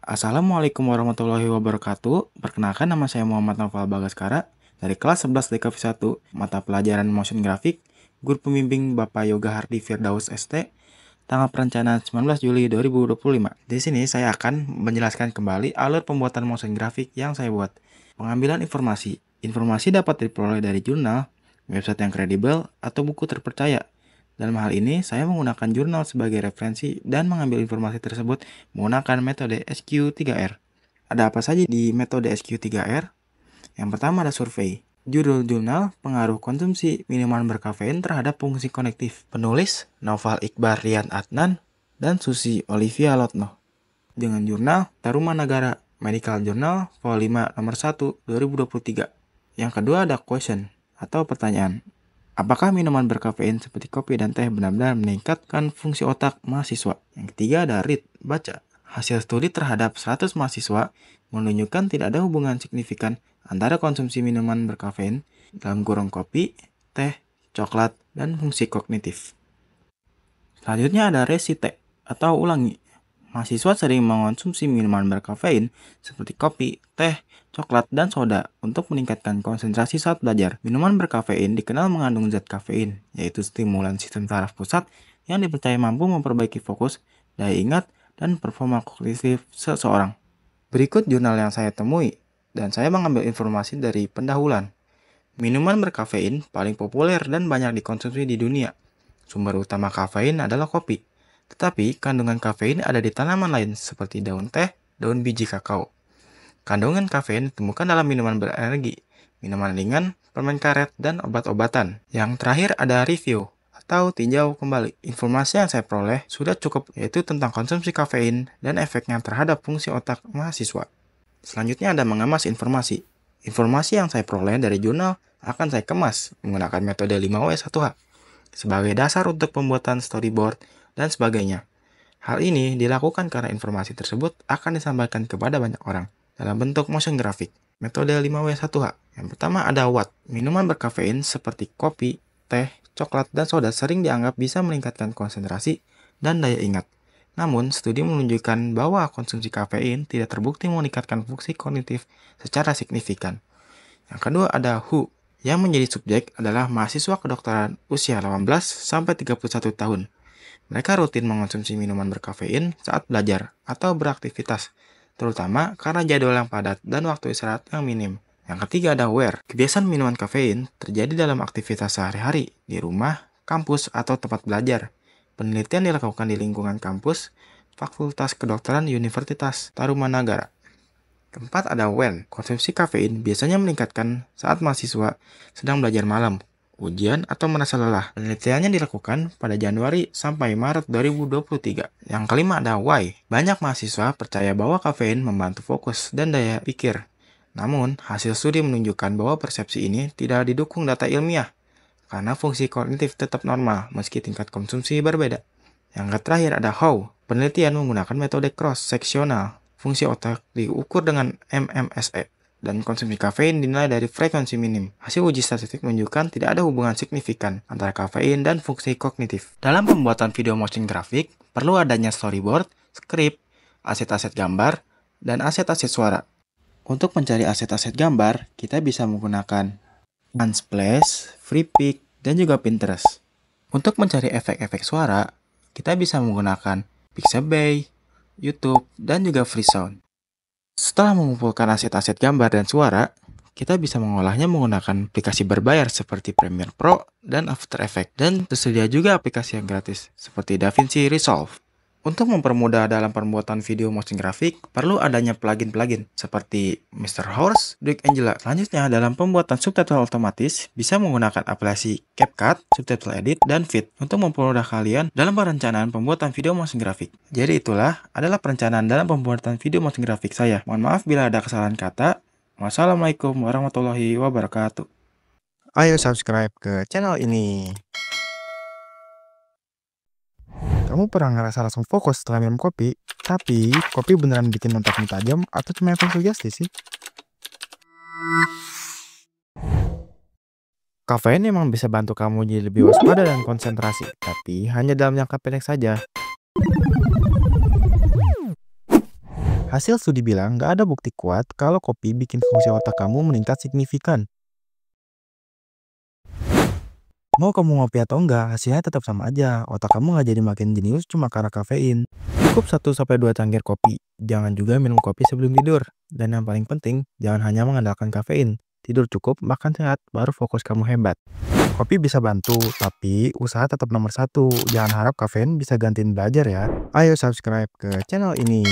Assalamualaikum warahmatullahi wabarakatuh. Perkenalkan, nama saya Muhammad Naufal Bagaskara dari kelas 11 DKV 1, mata pelajaran motion graphic, guru pembimbing Bapak Yoga Hardi Firdaus ST, tanggal perencanaan 19 Juli 2025. Di sini saya akan menjelaskan kembali alur pembuatan motion graphic yang saya buat. Pengambilan informasi. Informasi dapat diperoleh dari jurnal, website yang kredibel, atau buku terpercaya. Dalam hal ini, saya menggunakan jurnal sebagai referensi dan mengambil informasi tersebut menggunakan metode SQ3R. Ada apa saja di metode SQ3R? Yang pertama ada survei. Judul jurnal, pengaruh konsumsi minuman berkafein terhadap fungsi konektif. Penulis, Naufal Iqbal Rian Adnan dan Susi Olivia Lotno. Dengan jurnal, Taruman Negara, Medical Journal, Vol 5 nomor 1, 2023. Yang kedua ada question, atau pertanyaan. Apakah minuman berkafein seperti kopi dan teh benar-benar meningkatkan fungsi otak mahasiswa? Yang ketiga ada read, baca. Hasil studi terhadap 100 mahasiswa menunjukkan tidak ada hubungan signifikan antara konsumsi minuman berkafein dalam kurung kopi, teh, coklat, dan fungsi kognitif. Selanjutnya ada resite atau ulangi. Mahasiswa sering mengonsumsi minuman berkafein seperti kopi, teh, coklat, dan soda untuk meningkatkan konsentrasi saat belajar. Minuman berkafein dikenal mengandung zat kafein, yaitu stimulan sistem saraf pusat yang dipercaya mampu memperbaiki fokus, daya ingat, dan performa kognitif seseorang. Berikut jurnal yang saya temui, dan saya mengambil informasi dari pendahuluan. Minuman berkafein paling populer dan banyak dikonsumsi di dunia. Sumber utama kafein adalah kopi. Tetapi, kandungan kafein ada di tanaman lain seperti daun teh, daun biji kakao. Kandungan kafein ditemukan dalam minuman berenergi, minuman ringan, permen karet, dan obat-obatan. Yang terakhir ada review atau tinjau kembali. Informasi yang saya peroleh sudah cukup, yaitu tentang konsumsi kafein dan efeknya terhadap fungsi otak mahasiswa. Selanjutnya ada mengemas informasi. Informasi yang saya peroleh dari jurnal akan saya kemas menggunakan metode 5W1H sebagai dasar untuk pembuatan storyboard dan sebagainya. Hal ini dilakukan karena informasi tersebut akan disampaikan kepada banyak orang dalam bentuk motion graphic. Metode 5W1H. Yang pertama ada what. Minuman berkafein seperti kopi, teh, coklat, dan soda sering dianggap bisa meningkatkan konsentrasi dan daya ingat. Namun, studi menunjukkan bahwa konsumsi kafein tidak terbukti meningkatkan fungsi kognitif secara signifikan. Yang kedua ada who. Yang menjadi subjek adalah mahasiswa kedokteran usia 18-31 tahun. Mereka rutin mengonsumsi minuman berkafein saat belajar atau beraktivitas, terutama karena jadwal yang padat dan waktu istirahat yang minim. Yang ketiga ada where. Kebiasaan minuman kafein terjadi dalam aktivitas sehari-hari, di rumah, kampus, atau tempat belajar. Penelitian dilakukan di lingkungan kampus, Fakultas Kedokteran Universitas Tarumanagara. Keempat ada when. Konsumsi kafein biasanya meningkatkan saat mahasiswa sedang belajar malam, ujian, atau merasa lelah. Penelitiannya dilakukan pada Januari sampai Maret 2023. Yang kelima ada why. Banyak mahasiswa percaya bahwa kafein membantu fokus dan daya pikir. Namun, hasil studi menunjukkan bahwa persepsi ini tidak didukung data ilmiah, karena fungsi kognitif tetap normal meski tingkat konsumsi berbeda. Yang terakhir ada how. Penelitian menggunakan metode cross-seksional. Fungsi otak diukur dengan MMSE. Dan konsumsi kafein dinilai dari frekuensi minim. Hasil uji statistik menunjukkan tidak ada hubungan signifikan antara kafein dan fungsi kognitif. Dalam pembuatan video motion graphic, perlu adanya storyboard, skrip, aset-aset gambar, dan aset-aset suara. Untuk mencari aset-aset gambar, kita bisa menggunakan Unsplash, Freepik, dan juga Pinterest. Untuk mencari efek-efek suara, kita bisa menggunakan Pixabay, YouTube, dan juga Freesound. Setelah mengumpulkan aset-aset gambar dan suara, kita bisa mengolahnya menggunakan aplikasi berbayar seperti Premiere Pro dan After Effects. Dan tersedia juga aplikasi yang gratis seperti DaVinci Resolve. Untuk mempermudah dalam pembuatan video motion graphic, perlu adanya plugin-plugin seperti Mr. Horse, Duke Angela. Selanjutnya, dalam pembuatan subtitle otomatis, bisa menggunakan aplikasi CapCut, Subtitle Edit, dan Fit untuk mempermudah kalian dalam perencanaan pembuatan video motion graphic. Jadi itulah adalah perencanaan dalam pembuatan video motion graphic saya. Mohon maaf bila ada kesalahan kata. Wassalamualaikum warahmatullahi wabarakatuh. Ayo subscribe ke channel ini. Kamu pernah ngerasa langsung fokus setelah minum kopi, tapi kopi beneran bikin otakmu tajam atau cuma efek sugesti sih? Kafein memang bisa bantu kamu jadi lebih waspada dan konsentrasi, tapi hanya dalam jangka pendek saja. Hasil studi bilang nggak ada bukti kuat kalau kopi bikin fungsi otak kamu meningkat signifikan. Mau kamu ngopi atau enggak, hasilnya tetap sama aja. Otak kamu nggak jadi makin jenius cuma karena kafein. Cukup 1-2 cangkir kopi. Jangan juga minum kopi sebelum tidur. Dan yang paling penting, jangan hanya mengandalkan kafein. Tidur cukup, makan sehat, baru fokus kamu hebat. Kopi bisa bantu, tapi usaha tetap nomor satu. Jangan harap kafein bisa gantiin belajar ya. Ayo subscribe ke channel ini.